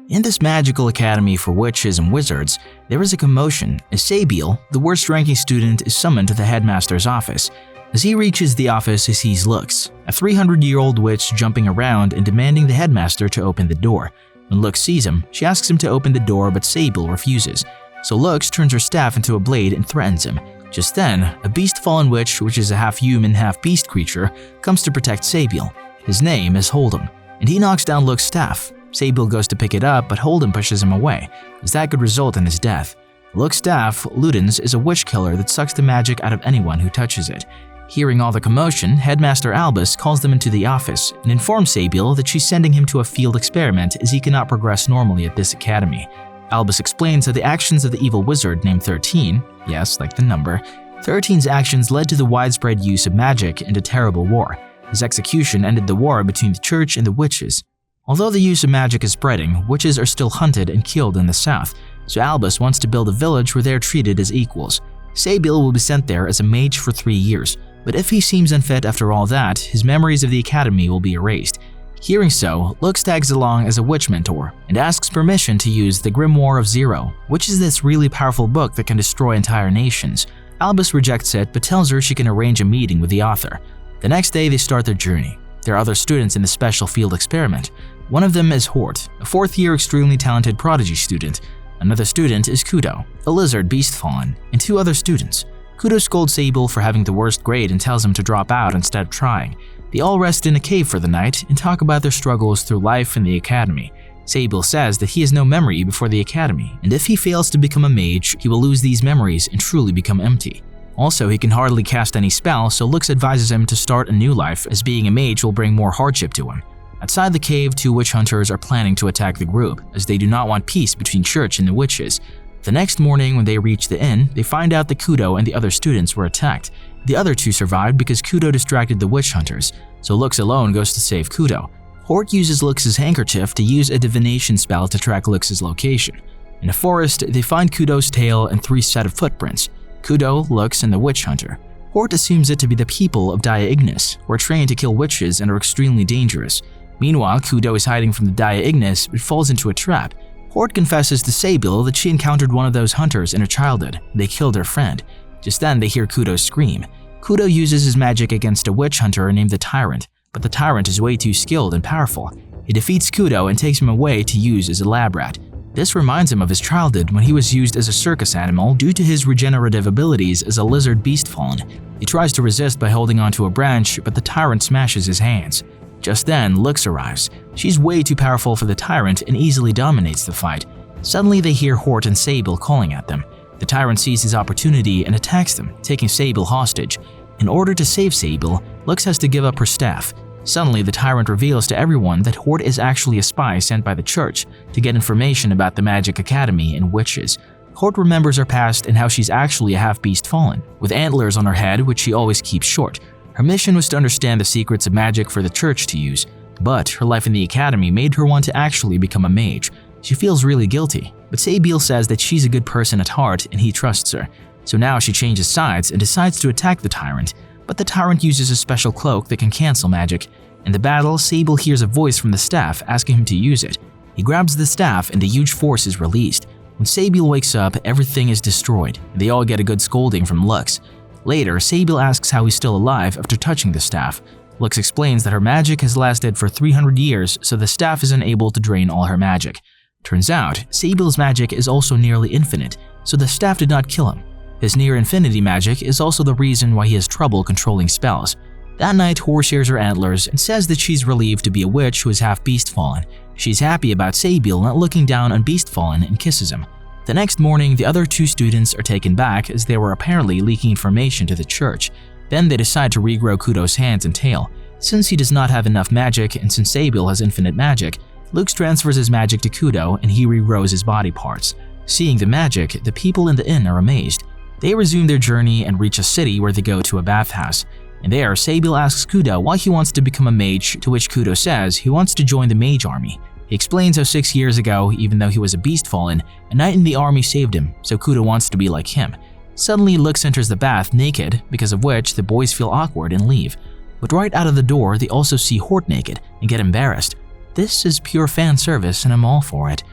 In this magical academy for witches and wizards, there is a commotion as Say-Beel, the worst-ranking student, is summoned to the headmaster's office. As he reaches the office, he sees Loux, a 300-year-old witch jumping around and demanding the headmaster to open the door. When Loux sees him, she asks him to open the door, but Say-Beel refuses. So Loux turns her staff into a blade and threatens him. Just then, a beast-fallen witch, which is a half-human, half-beast creature, comes to protect Say-Beel. His name is Holdem, and he knocks down Loux' staff. Say-Beel goes to pick it up, but Holdem pushes him away, as that could result in his death. Loux' staff, Ludens, is a witch killer that sucks the magic out of anyone who touches it. Hearing all the commotion, Headmaster Albus calls them into the office and informs Say-Beel that she's sending him to a field experiment as he cannot progress normally at this academy. Albus explains that the actions of the evil wizard named 13, yes, like the number, 13's actions led to the widespread use of magic and a terrible war. His execution ended the war between the church and the witches. Although the use of magic is spreading, witches are still hunted and killed in the south, so Albus wants to build a village where they are treated as equals. Say-Beel will be sent there as a mage for 3 years, but if he seems unfit after all that, his memories of the academy will be erased. Hearing so, Loux tags along as a witch mentor and asks permission to use the Grimoire of Zero, which is this really powerful book that can destroy entire nations. Albus rejects it but tells her she can arrange a meeting with the author. The next day they start their journey. There are other students in the special field experiment. One of them is Hort, a 4th-year extremely talented prodigy student. Another student is Kudo, a lizard beast-fallen, and 2 other students. Kudo scolds Say-Beel for having the worst grade and tells him to drop out instead of trying. They all rest in a cave for the night and talk about their struggles through life in the academy. Say-Beel says that he has no memory before the academy, and if he fails to become a mage, he will lose these memories and truly become empty. Also, he can hardly cast any spell, so Loux advises him to start a new life as being a mage will bring more hardship to him. Outside the cave, 2 witch hunters are planning to attack the group, as they do not want peace between church and the witches. The next morning, when they reach the inn, they find out that Kudo and the other students were attacked. The other 2 survived because Kudo distracted the witch hunters, so Loux alone goes to save Kudo. Hort uses Lux's handkerchief to use a divination spell to track Lux's location. In a forest, they find Kudo's tail and 3 set of footprints: Kudo, Loux, and the witch hunter. Hort assumes it to be the people of Dia Ignis, who are trained to kill witches and are extremely dangerous. Meanwhile, Kudo is hiding from the Dia Ignis but falls into a trap. Hort confesses to Say-Beel that she encountered one of those hunters in her childhood. They killed her friend. Just then, they hear Kudo scream. Kudo uses his magic against a witch hunter named the Tyrant, but the Tyrant is way too skilled and powerful. He defeats Kudo and takes him away to use as a lab rat. This reminds him of his childhood when he was used as a circus animal due to his regenerative abilities as a lizard beast-fallen. He tries to resist by holding onto a branch, but the Tyrant smashes his hands. Just then, Loux arrives. She's way too powerful for the Tyrant and easily dominates the fight. Suddenly, they hear Hort and Say-Beel calling at them. The Tyrant sees his opportunity and attacks them, taking Say-Beel hostage. In order to save Say-Beel, Loux has to give up her staff. Suddenly, the Tyrant reveals to everyone that Hort is actually a spy sent by the church to get information about the Magic Academy and witches. Hort remembers her past and how she's actually a half-beast fallen, with antlers on her head which she always keeps short. Her mission was to understand the secrets of magic for the church to use, but her life in the academy made her want to actually become a mage. She feels really guilty, but Say-Beel says that she's a good person at heart and he trusts her. So now she changes sides and decides to attack the Tyrant, but the Tyrant uses a special cloak that can cancel magic. In the battle, Say-Beel hears a voice from the staff asking him to use it. He grabs the staff and a huge force is released. When Say-Beel wakes up, everything is destroyed, and they all get a good scolding from Loux. Later, Say-Beel asks how he's still alive after touching the staff. Loux explains that her magic has lasted for 300 years, so the staff is unable to drain all her magic. Turns out, Say-Beel's magic is also nearly infinite, so the staff did not kill him. His near-infinity magic is also the reason why he has trouble controlling spells. That night, Hort shares her antlers and says that she's relieved to be a witch who is half beast-fallen. She's happy about Say-Beel not looking down on beast-fallen and kisses him. The next morning, the other 2 students are taken back as they were apparently leaking information to the church. Then they decide to regrow Kudo's hands and tail. Since he does not have enough magic and since Say-Beel has infinite magic, Loux transfers his magic to Kudo and he regrows his body parts. Seeing the magic, the people in the inn are amazed. They resume their journey and reach a city where they go to a bathhouse. And there, Say-Beel asks Kudo why he wants to become a mage, to which Kudo says he wants to join the mage army. He explains how 6 years ago, even though he was a beast-fallen, a knight in the army saved him, so Kudo wants to be like him. Suddenly, Loux enters the bath naked, because of which the boys feel awkward and leave. But right out of the door, they also see Hort naked and get embarrassed. This is pure fan service and I'm all for it.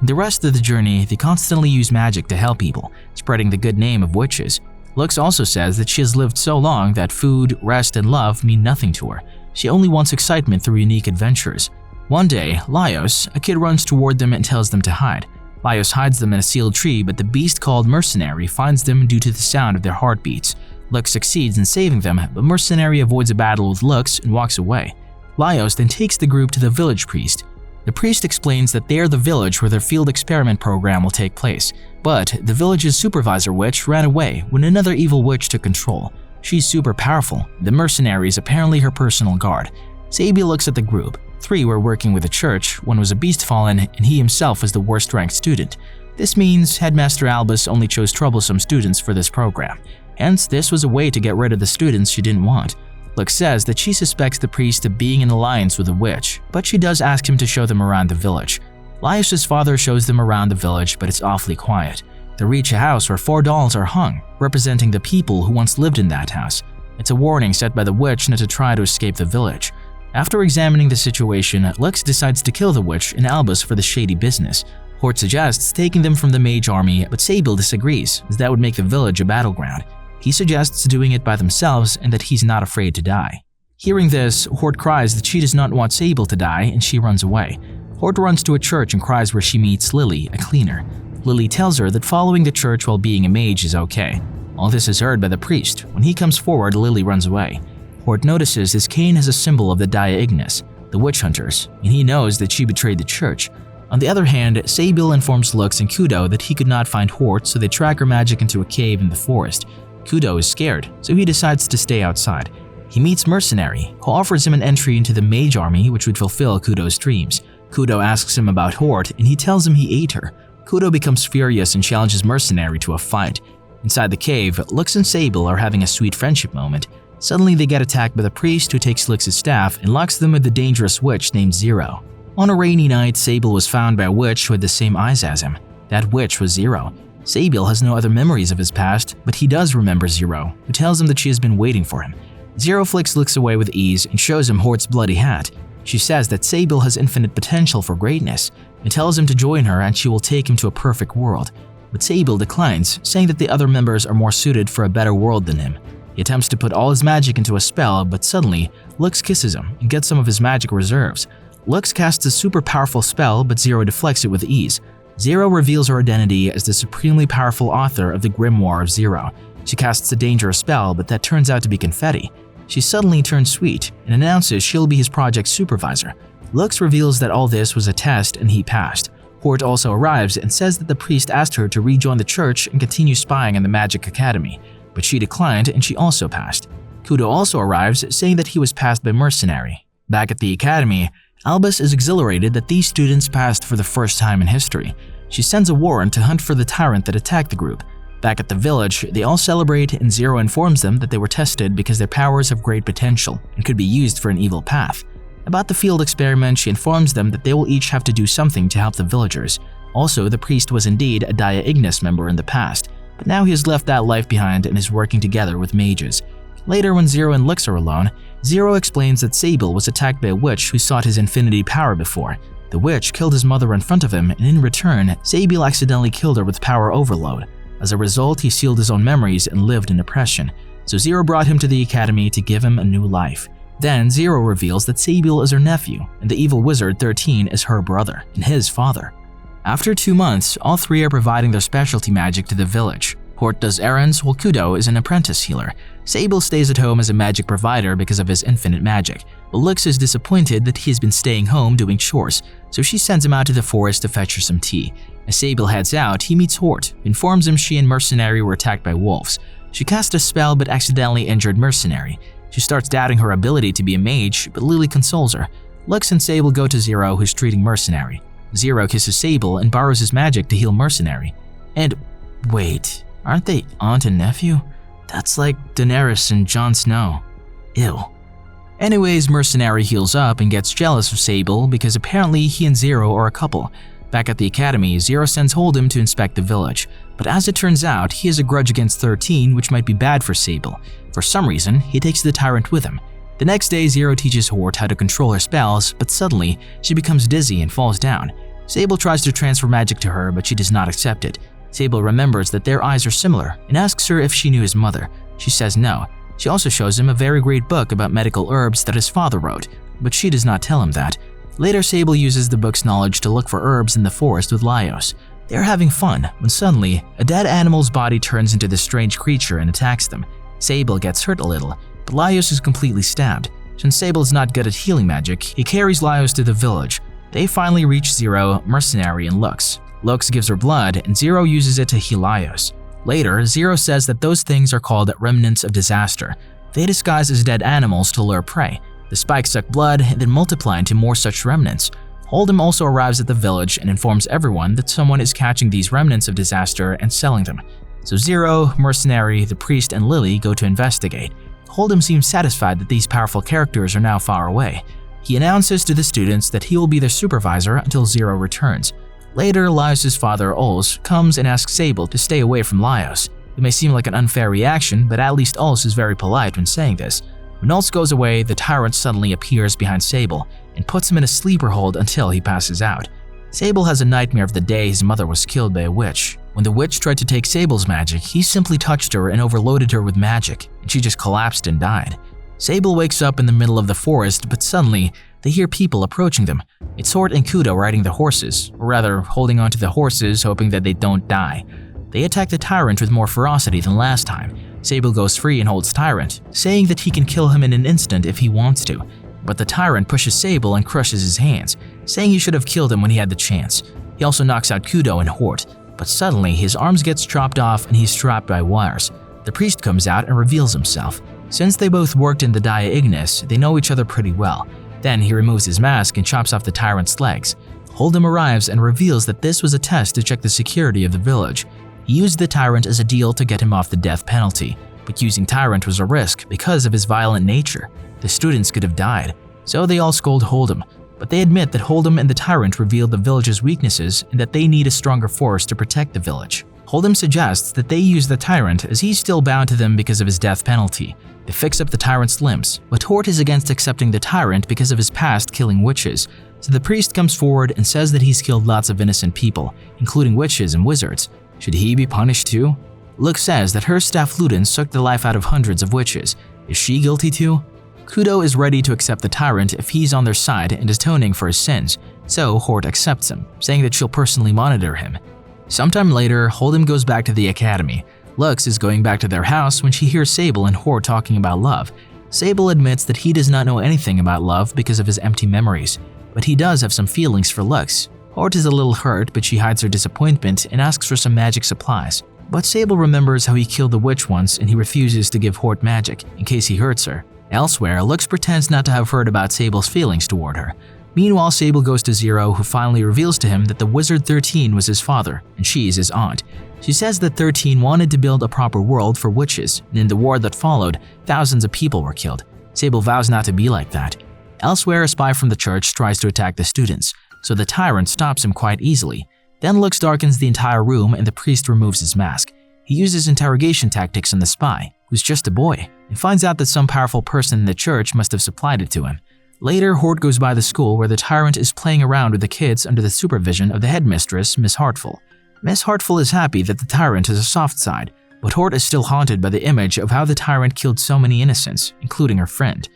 The rest of the journey, they constantly use magic to help people, spreading the good name of witches. Loux also says that she has lived so long that food, rest, and love mean nothing to her. She only wants excitement through unique adventures. One day, Loux, a kid, runs toward them and tells them to hide. Loux hides them in a sealed tree, but the beast called Mercenary finds them due to the sound of their heartbeats. Loux succeeds in saving them, but Mercenary avoids a battle with Loux and walks away. Loux then takes the group to the village priest. The priest explains that they are the village where their field experiment program will take place, but the village's supervisor witch ran away when another evil witch took control. She's super powerful. The mercenary is apparently her personal guard. Saybil looks at the group. 3 were working with the church, 1 was a beast fallen, and he himself was the worst ranked student. This means Headmaster Albus only chose troublesome students for this program. Hence, this was a way to get rid of the students she didn't want. Loux says that she suspects the priest of being in alliance with a witch, but she does ask him to show them around the village. Loux' father shows them around the village, but it's awfully quiet. They reach a house where 4 dolls are hung, representing the people who once lived in that house. It's a warning set by the witch not to try to escape the village. After examining the situation, Loux decides to kill the witch and Albus for the shady business. Hort suggests taking them from the mage army, but Saybil disagrees, as that would make the village a battleground. He suggests doing it by themselves and that he's not afraid to die. Hearing this, Hort cries that she does not want Saybil to die and she runs away. Hort runs to a church and cries where she meets Lily, a cleaner. Lily tells her that following the church while being a mage is okay. All this is heard by the priest. When he comes forward, Lily runs away. Hort notices his cane has a symbol of the Dia Ignis, the witch hunters, and he knows that she betrayed the church. On the other hand, Saybil informs Loux and Kudo that he could not find Hort, so they track her magic into a cave in the forest. Kudo is scared, so he decides to stay outside. He meets Mercenary, who offers him an entry into the mage army which would fulfill Kudo's dreams. Kudo asks him about Hort and he tells him he ate her. Kudo becomes furious and challenges Mercenary to a fight. Inside the cave, Loux and Saybil are having a sweet friendship moment. Suddenly they get attacked by the priest who takes Lux's staff and locks them with the dangerous witch named Zero. On a rainy night, Saybil was found by a witch who had the same eyes as him. That witch was Zero. Saybil has no other memories of his past, but he does remember Zero, who tells him that she has been waiting for him. Zero flicks Loux away with ease and shows him Hort's bloody hat. She says that Saybil has infinite potential for greatness and tells him to join her and she will take him to a perfect world. But Saybil declines, saying that the other members are more suited for a better world than him. He attempts to put all his magic into a spell, but suddenly, Loux kisses him and gets some of his magic reserves. Loux casts a super powerful spell, but Zero deflects it with ease. Zero reveals her identity as the supremely powerful author of the Grimoire of Zero. She casts a dangerous spell, but that turns out to be confetti. She suddenly turns sweet and announces she'll be his project supervisor. Loux reveals that all this was a test and he passed. Hort also arrives and says that the priest asked her to rejoin the church and continue spying on the Magic Academy, but she declined and she also passed. Kudo also arrives, saying that he was passed by Mercenary. Back at the academy, Albus is exhilarated that these students passed for the first time in history. She sends a warrant to hunt for the tyrant that attacked the group. Back at the village, they all celebrate and Zero informs them that they were tested because their powers have great potential and could be used for an evil path. About the field experiment, she informs them that they will each have to do something to help the villagers. Also, the priest was indeed a Dia Ignis member in the past, but now he has left that life behind and is working together with mages. Later, when Zero and Loux are alone, Zero explains that Saybil was attacked by a witch who sought his infinity power before. The witch killed his mother in front of him, and in return, Saybil accidentally killed her with power overload. As a result, he sealed his own memories and lived in oppression. So Zero brought him to the academy to give him a new life. Then Zero reveals that Saybil is her nephew, and the evil wizard 13 is her brother and his father. After 2 months, all 3 are providing their specialty magic to the village. Hort does errands while Kudo is an apprentice healer. Saybil stays at home as a magic provider because of his infinite magic, but Loux is disappointed that he has been staying home doing chores, so she sends him out to the forest to fetch her some tea. As Saybil heads out, he meets Hort, who informs him she and Mercenary were attacked by wolves. She cast a spell but accidentally injured Mercenary. She starts doubting her ability to be a mage, but Lily consoles her. Loux and Saybil go to Zero, who's treating Mercenary. Zero kisses Saybil and borrows his magic to heal Mercenary. And wait, aren't they aunt and nephew? That's like Daenerys and Jon Snow. Ew. Anyways, Mercenary heals up and gets jealous of Saybil because apparently he and Zero are a couple. Back at the academy, Zero sends Holdem to inspect the village, but as it turns out, he has a grudge against 13, which might be bad for Saybil. For some reason, he takes the tyrant with him. The next day, Zero teaches Hort how to control her spells, but suddenly, she becomes dizzy and falls down. Saybil tries to transfer magic to her, but she does not accept it. Saybil remembers that their eyes are similar and asks her if she knew his mother. She says no. She also shows him a very great book about medical herbs that his father wrote, but she does not tell him that. Later, Saybil uses the book's knowledge to look for herbs in the forest with Loux. They are having fun when suddenly, a dead animal's body turns into this strange creature and attacks them. Saybil gets hurt a little, but Loux is completely stabbed. Since Saybil is not good at healing magic, he carries Loux to the village. They finally reach Zero, Mercenary, and Loux. Loux gives her blood, and Zero uses it to heal Loux. Later, Zero says that those things are called remnants of disaster. They disguise as dead animals to lure prey. The spikes suck blood and then multiply into more such remnants. Holdem also arrives at the village and informs everyone that someone is catching these remnants of disaster and selling them. So Zero, Mercenary, the priest, and Lily go to investigate. Holdem seems satisfied that these powerful characters are now far away. He announces to the students that he will be their supervisor until Zero returns. Later, Loux' father, Ulz, comes and asks Saybil to stay away from Loux. It may seem like an unfair reaction, but at least Ulz is very polite when saying this. When Ulz goes away, the tyrant suddenly appears behind Saybil and puts him in a sleeper hold until he passes out. Saybil has a nightmare of the day his mother was killed by a witch. When the witch tried to take Saybil's magic, he simply touched her and overloaded her with magic, and she just collapsed and died. Saybil wakes up in the middle of the forest, but suddenly, they hear people approaching them. It's Hort and Kudo riding the horses, or rather, holding onto the horses hoping that they don't die. They attack the tyrant with more ferocity than last time. Saybil goes free and holds Tyrant, saying that he can kill him in an instant if he wants to. But the tyrant pushes Saybil and crushes his hands, saying he should have killed him when he had the chance. He also knocks out Kudo and Hort, but suddenly his arms gets chopped off and he's trapped by wires. The priest comes out and reveals himself. Since they both worked in the Dia Ignis, they know each other pretty well. Then he removes his mask and chops off the tyrant's legs. Holdem arrives and reveals that this was a test to check the security of the village. He used the tyrant as a deal to get him off the death penalty, but using tyrant was a risk because of his violent nature. The students could have died, so they all scold Holdem, but they admit that Holdem and the tyrant revealed the village's weaknesses and that they need a stronger force to protect the village. Holdem suggests that they use the tyrant as he's still bound to them because of his death penalty. They fix up the tyrant's limbs, but Hort is against accepting the tyrant because of his past killing witches. So the priest comes forward and says that he's killed lots of innocent people, including witches and wizards. Should he be punished too? Loux says that her staff Ludens sucked the life out of hundreds of witches. Is she guilty too? Kudo is ready to accept the tyrant if he's on their side and atoning for his sins, so Hort accepts him, saying that she'll personally monitor him. Sometime later, Holdem goes back to the academy. Loux is going back to their house when she hears Saybil and Hort talking about love. Saybil admits that he does not know anything about love because of his empty memories, but he does have some feelings for Loux. Hort is a little hurt, but she hides her disappointment and asks for some magic supplies. But Saybil remembers how he killed the witch once and he refuses to give Hort magic in case he hurts her. Elsewhere, Loux pretends not to have heard about Saybil's feelings toward her. Meanwhile, Saybil goes to Zero, who finally reveals to him that the Wizard 13 was his father and she is his aunt. She says that 13 wanted to build a proper world for witches, and in the war that followed, thousands of people were killed. Saybil vows not to be like that. Elsewhere, a spy from the church tries to attack the students, so the tyrant stops him quite easily. Then Loux darkens the entire room and the priest removes his mask. He uses interrogation tactics on the spy, who's just a boy, and finds out that some powerful person in the church must have supplied it to him. Later, Hort goes by the school where the tyrant is playing around with the kids under the supervision of the headmistress, Miss Heartful. Miss Heartful is happy that the tyrant has a soft side, but Hort is still haunted by the image of how the tyrant killed so many innocents, including her friend.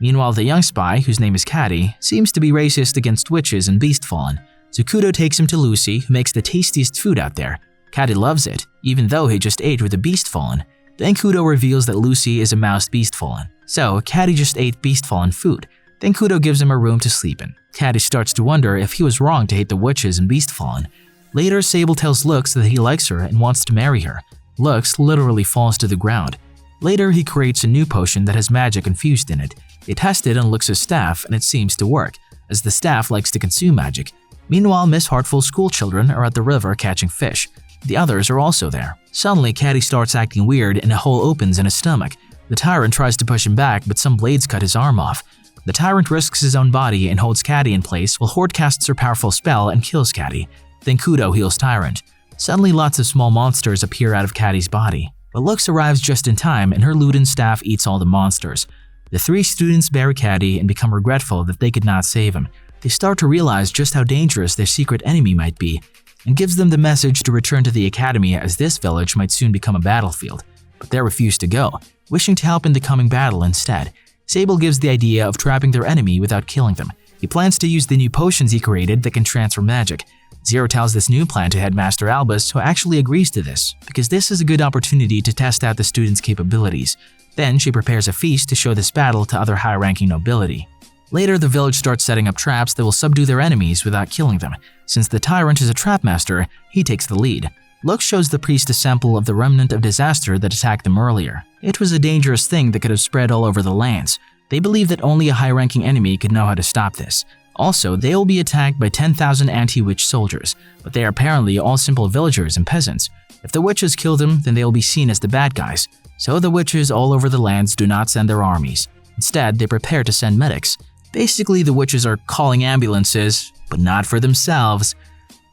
Meanwhile, the young spy, whose name is Caddy, seems to be racist against witches and Beastfallen, so Kudo takes him to Lucy, who makes the tastiest food out there. Caddy loves it, even though he just ate with a Beastfallen. Then Kudo reveals that Lucy is a mouse Beastfallen, so Caddy just ate Beastfallen food. Then Kudo gives him a room to sleep in. Caddy starts to wonder if he was wrong to hate the witches and Beastfallen. Later, Saybil tells Loux that he likes her and wants to marry her. Loux literally falls to the ground. Later, he creates a new potion that has magic infused in it. They test it on Lux's staff and it seems to work, as the staff likes to consume magic. Meanwhile, Miss Heartful's school children are at the river catching fish. The others are also there. Suddenly, Caddy starts acting weird and a hole opens in his stomach. The tyrant tries to push him back, but some blades cut his arm off. The tyrant risks his own body and holds Caddy in place while Hort casts her powerful spell and kills Caddy. Then Kudo heals Tyrant. Suddenly, lots of small monsters appear out of Caddy's body, but Loux arrives just in time and her Ludens staff eats all the monsters. The three students bury Caddy and become regretful that they could not save him. they start to realize just how dangerous their secret enemy might be, and gives them the message to return to the academy as this village might soon become a battlefield. But they refuse to go, wishing to help in the coming battle instead. Saybil gives the idea of trapping their enemy without killing them. He plans to use the new potions he created that can transfer magic. Zero tells this new plan to Headmaster Albus, who actually agrees to this, because this is a good opportunity to test out the students' capabilities. Then she prepares a feast to show this battle to other high-ranking nobility. Later, the village starts setting up traps that will subdue their enemies without killing them. Since the tyrant is a trap master, he takes the lead. Loux shows the priest a sample of the remnant of disaster that attacked them earlier. It was a dangerous thing that could have spread all over the lands. They believe that only a high-ranking enemy could know how to stop this. Also, they will be attacked by 10,000 anti-witch soldiers, but they are apparently all simple villagers and peasants. If the witches kill them, then they will be seen as the bad guys. So the witches all over the lands do not send their armies. Instead, they prepare to send medics. Basically, the witches are calling ambulances, but not for themselves.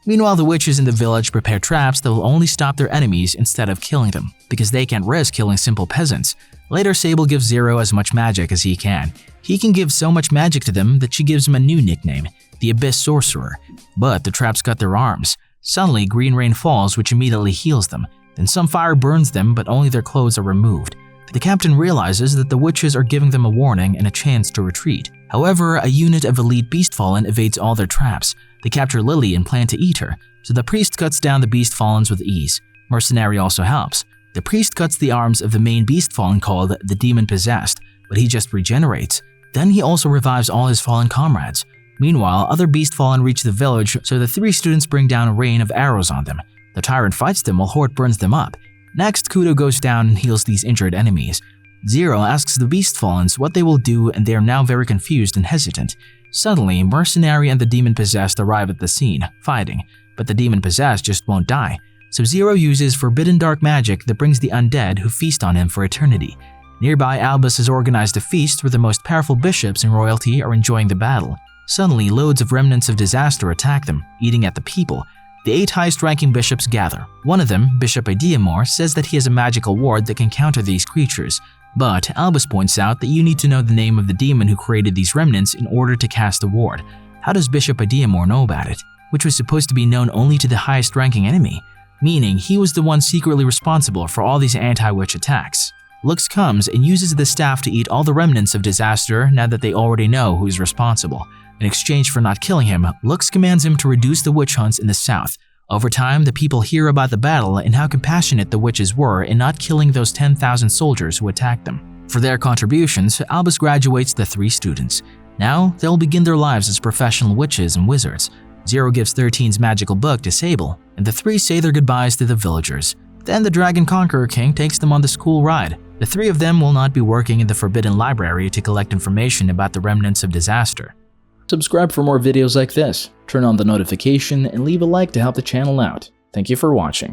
Meanwhile, the witches in the village prepare traps that will only stop their enemies instead of killing them, because they can't risk killing simple peasants. Later, Saybil gives Zero as much magic as he can. He can give so much magic to them that she gives him a new nickname, the Abyss Sorcerer. But the traps cut their arms. Suddenly, green rain falls, which immediately heals them. Then some fire burns them, but only their clothes are removed. The captain realizes that the witches are giving them a warning and a chance to retreat. However, a unit of elite Beastfallen evades all their traps. They capture Lily and plan to eat her, so the priest cuts down the Beastfallens with ease. Mercenary also helps. The priest cuts the arms of the main Beastfallen called the Demon Possessed, but he just regenerates. Then he also revives all his fallen comrades. Meanwhile, other Beastfallen reach the village, so the three students bring down a rain of arrows on them. The tyrant fights them while Hort burns them up. Next, Kudo goes down and heals these injured enemies. Zero asks the Beastfallens what they will do, and they are now very confused and hesitant. Suddenly, Mercenary and the Demon Possessed arrive at the scene, fighting, but the Demon Possessed just won't die. So Zero uses forbidden dark magic that brings the undead who feast on him for eternity. Nearby, Albus has organized a feast where the most powerful bishops in royalty are enjoying the battle. Suddenly, loads of remnants of disaster attack them, eating at the people. The 8 highest-ranking bishops gather. One of them, Bishop Ideamor, says that he has a magical ward that can counter these creatures. But Albus points out that you need to know the name of the demon who created these remnants in order to cast the ward. How does Bishop Ideamor know about it? Which was supposed to be known only to the highest-ranking enemy, meaning he was the one secretly responsible for all these anti-witch attacks. Loux comes and uses the staff to eat all the remnants of disaster now that they already know who's responsible. In exchange for not killing him, Loux commands him to reduce the witch hunts in the south. Over time, the people hear about the battle and how compassionate the witches were in not killing those 10,000 soldiers who attacked them. For their contributions, Albus graduates the 3 students. Now, they'll begin their lives as professional witches and wizards. Zero gives 13's magical book to Saybil, and the 3 say their goodbyes to the villagers. Then the Dragon Conqueror King takes them on the school ride. The 3 of them will not be working in the Forbidden Library to collect information about the remnants of disaster. Subscribe for more videos like this, turn on the notification, and leave a like to help the channel out. Thank you for watching.